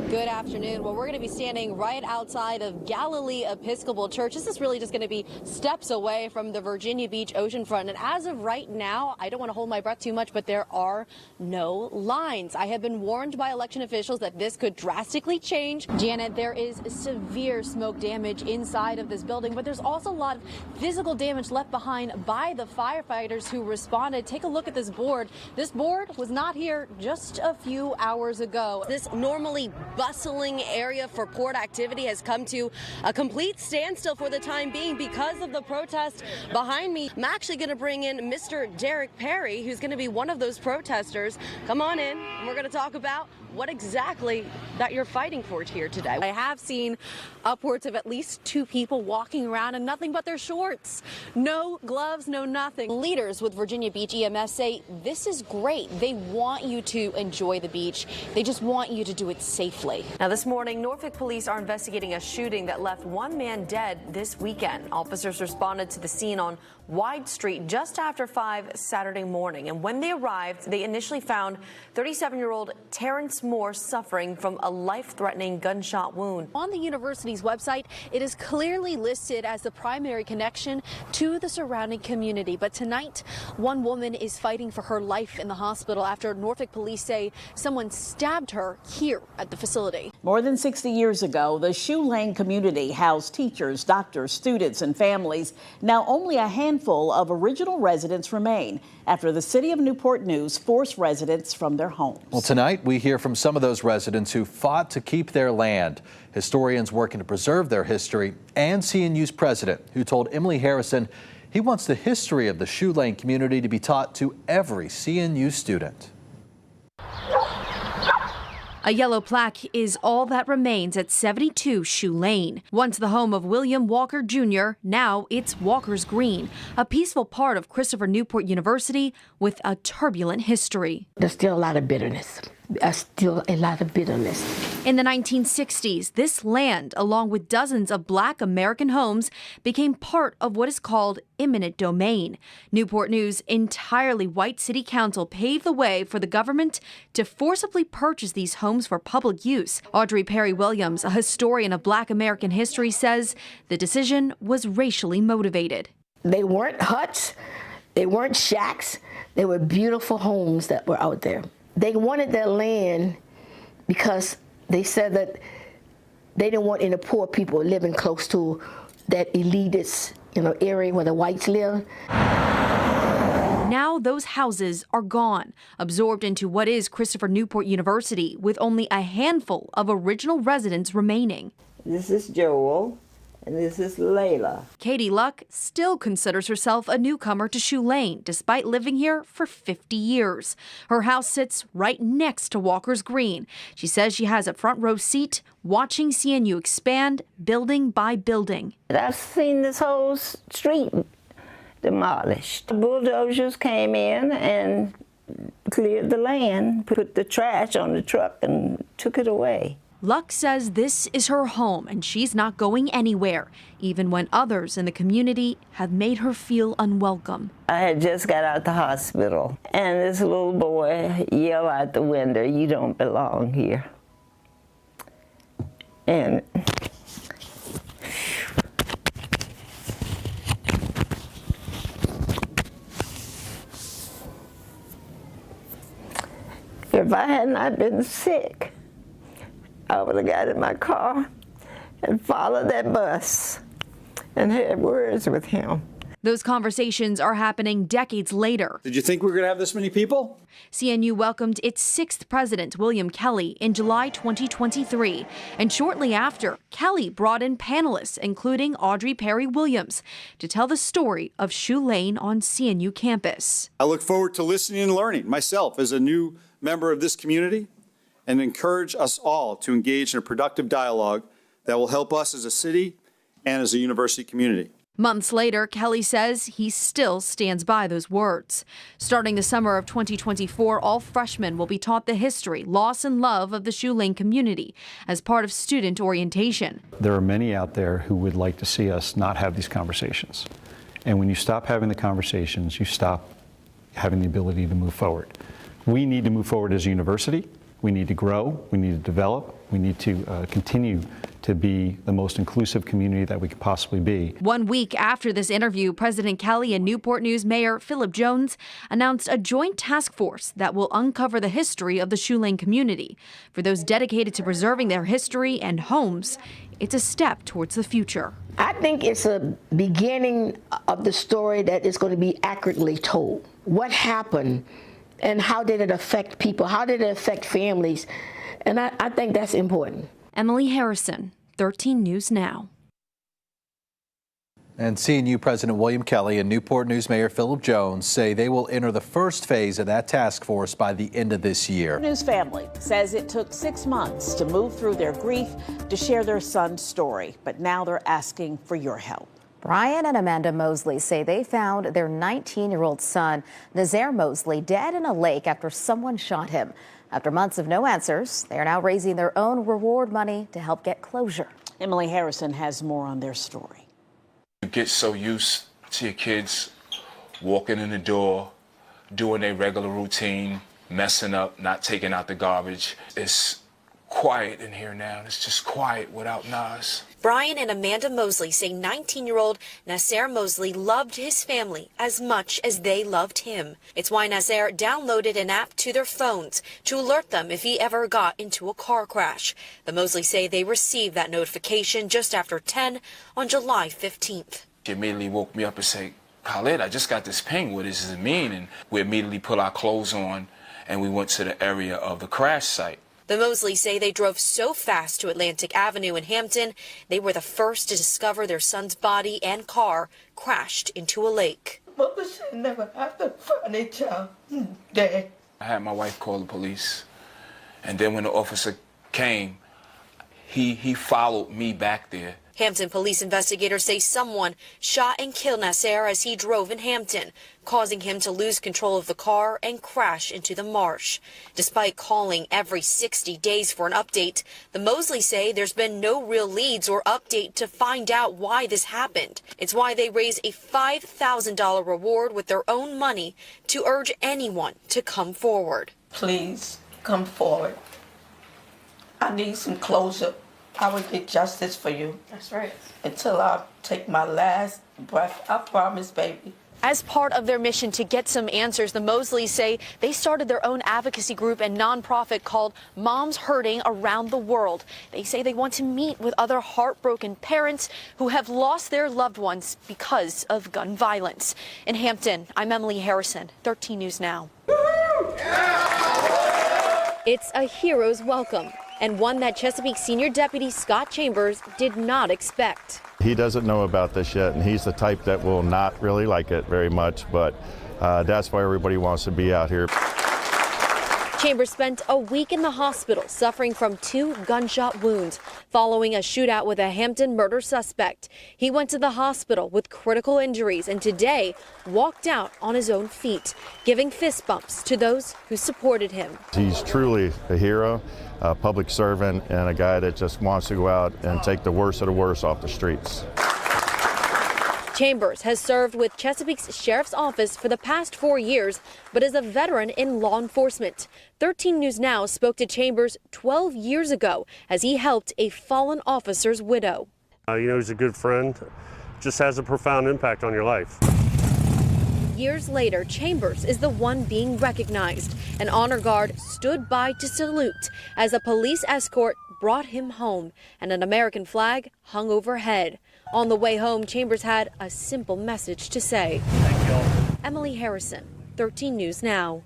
Good afternoon. Well, we're going to be standing right outside of Galilee Episcopal Church. This is really just going to be steps away from the Virginia Beach oceanfront. And as of right now, I don't want to hold my breath too much, but there are no lines. I have been warned by election officials that this could drastically change. Janet, there is severe smoke damage inside of this building, but there's also a lot of physical damage left behind by the firefighters who responded. Take a look at this board. This board was not here just a few hours ago. This normally bustling area for port activity has come to a complete standstill for the time being because of the protest behind me. I'm actually going to bring in Mr. Derek Perry, who's going to be one of those protesters. Come on in, and we're going to talk about what exactly that you're fighting for here today. I have seen upwards of at least 2 people walking around in nothing but their shorts. No gloves, no nothing. Leaders with Virginia Beach EMS say this is great. They want you to enjoy the beach. They just want you to do it safely. Now this morning, Norfolk police are investigating a shooting that left 1 man dead this weekend. Officers responded to the scene on Wide Street just after 5 Saturday morning. And when they arrived, they initially found 37-year-old Terrence Moore suffering from a life-threatening gunshot wound. On the university's website, it is clearly listed as the primary connection to the surrounding community. But tonight, one woman is fighting for her life in the hospital after Norfolk police say someone stabbed her here at the facility. More than 60 years ago, the Shoe Lane community housed teachers, doctors, students, and families. Now only a handful of original residents remain after the city of Newport News forced residents from their homes. Well, tonight we hear from some of those residents who fought to keep their land, historians working to preserve their history, and CNU's president, who told Emily Harrison he wants the history of the Shoe Lane community to be taught to every CNU student. A yellow plaque is all that remains at 72 Shoe Lane. Once the home of William Walker Jr., now it's Walker's Green, a peaceful part of Christopher Newport University with a turbulent history. There's still a lot of bitterness. In the 1960s, this land, along with dozens of Black American homes, became part of what is called eminent domain. Newport News' entirely white city council paved the way for the government to forcibly purchase these homes for public use. Audrey Perry Williams, a historian of Black American history, says the decision was racially motivated. They weren't huts, they weren't shacks, they were beautiful homes that were out there. They wanted their land because they said that they didn't want any poor people living close to that elitist, area where the whites live. Now those houses are gone, absorbed into what is Christopher Newport University, with only a handful of original residents remaining. This is Joel. And this is Layla. Katie Luck still considers herself a newcomer to Shoe Lane, despite living here for 50 years. Her house sits right next to Walker's Green. She says she has a front row seat watching CNU expand building by building. I've seen this whole street demolished. The bulldozers came in and cleared the land, put the trash on the truck and took it away. Luck says this is her home and she's not going anywhere, even when others in the community have made her feel unwelcome. I had just got out the hospital and this little boy yelled out the window, "You don't belong here." And if I had not been sick, I would have got in my car and followed that bus and had words with him. Those conversations are happening decades later. Did you think we were going to have this many people? CNU welcomed its 6th president, William Kelly, in July 2023. And shortly after, Kelly brought in panelists, including Audrey Perry Williams, to tell the story of Shoe Lane on CNU campus. I look forward to listening and learning myself as a new member of this community, and encourage us all to engage in a productive dialogue that will help us as a city and as a university community. Months later, Kelly says he still stands by those words. Starting the summer of 2024, all freshmen will be taught the history, loss, and love of the Shoe Lane community as part of student orientation. There are many out there who would like to see us not have these conversations. And when you stop having the conversations, you stop having the ability to move forward. We need to move forward as a university. We need to grow, we need to develop, we need to continue to be the most inclusive community that we could possibly be. 1 week after this interview, President Kelly and Newport News Mayor Philip Jones announced a joint task force that will uncover the history of the Shoe Lane community. For those dedicated to preserving their history and homes, it's a step towards the future. I think it's a beginning of the story that is going to be accurately told. What happened and how did it affect people? How did it affect families? And I think that's important. Emily Harrison, 13 News Now. And CNU President William Kelly and Newport News Mayor Philip Jones say they will enter the first phase of that task force by the end of this year. News family says it took 6 months to move through their grief to share their son's story, but now they're asking for your help. Brian and Amanda Mosley say they found their 19-year-old son, Nasir Mosley, dead in a lake after someone shot him. After months of no answers, they are now raising their own reward money to help get closure. Emily Harrison has more on their story. You get so used to your kids walking in the door, doing their regular routine, messing up, not taking out the garbage. It's quiet in here now. It's just quiet without Nas. Brian and Amanda Mosley say 19-year-old Nasir Mosley loved his family as much as they loved him. It's why Nasir downloaded an app to their phones to alert them if he ever got into a car crash. The Mosley say they received that notification just after 10 on July 15th. He immediately woke me up and said, "Khalid, I just got this ping. What does it mean?" And we immediately put our clothes on and we went to the area of the crash site. The Mosley say they drove so fast to Atlantic Avenue in Hampton, they were the first to discover their son's body and car crashed into a lake. Mother should never have to find a child dead. I had my wife call the police, and then when the officer came, he followed me back there. Hampton police investigators say someone shot and killed Nasir as he drove in Hampton, causing him to lose control of the car and crash into the marsh. Despite calling every 60 days for an update, the Mosley say there's been no real leads or update to find out why this happened. It's why they raise a $5,000 reward with their own money to urge anyone to come forward. Please come forward. I need some closure. I will get justice for you. That's right. Until I take my last breath. I promise, baby. As part of their mission to get some answers, the Mosleys say they started their own advocacy group and nonprofit called Moms Hurting Around the World. They say they want to meet with other heartbroken parents who have lost their loved ones because of gun violence. In Hampton, I'm Emily Harrison, 13 News Now. It's a hero's welcome, and one that Chesapeake Senior Deputy Scott Chambers did not expect. He doesn't know about this yet, and he's the type that will not really like it very much, but that's why everybody wants to be out here. Chambers spent a week in the hospital suffering from 2 gunshot wounds following a shootout with a Hampton murder suspect. He went to the hospital with critical injuries and today walked out on his own feet, giving fist bumps to those who supported him. He's truly a hero, a public servant, and a guy that just wants to go out and take the worst of the worst off the streets. Chambers has served with Chesapeake's Sheriff's Office for the past 4 years, but is a veteran in law enforcement. 13 News Now spoke to Chambers 12 years ago as he helped a fallen officer's widow. He's a good friend, just has a profound impact on your life. Years later, Chambers is the one being recognized. An honor guard stood by to salute as a police escort brought him home and an American flag hung overhead. On the way home, Chambers had a simple message to say. Thank you. Emily Harrison, 13 News Now.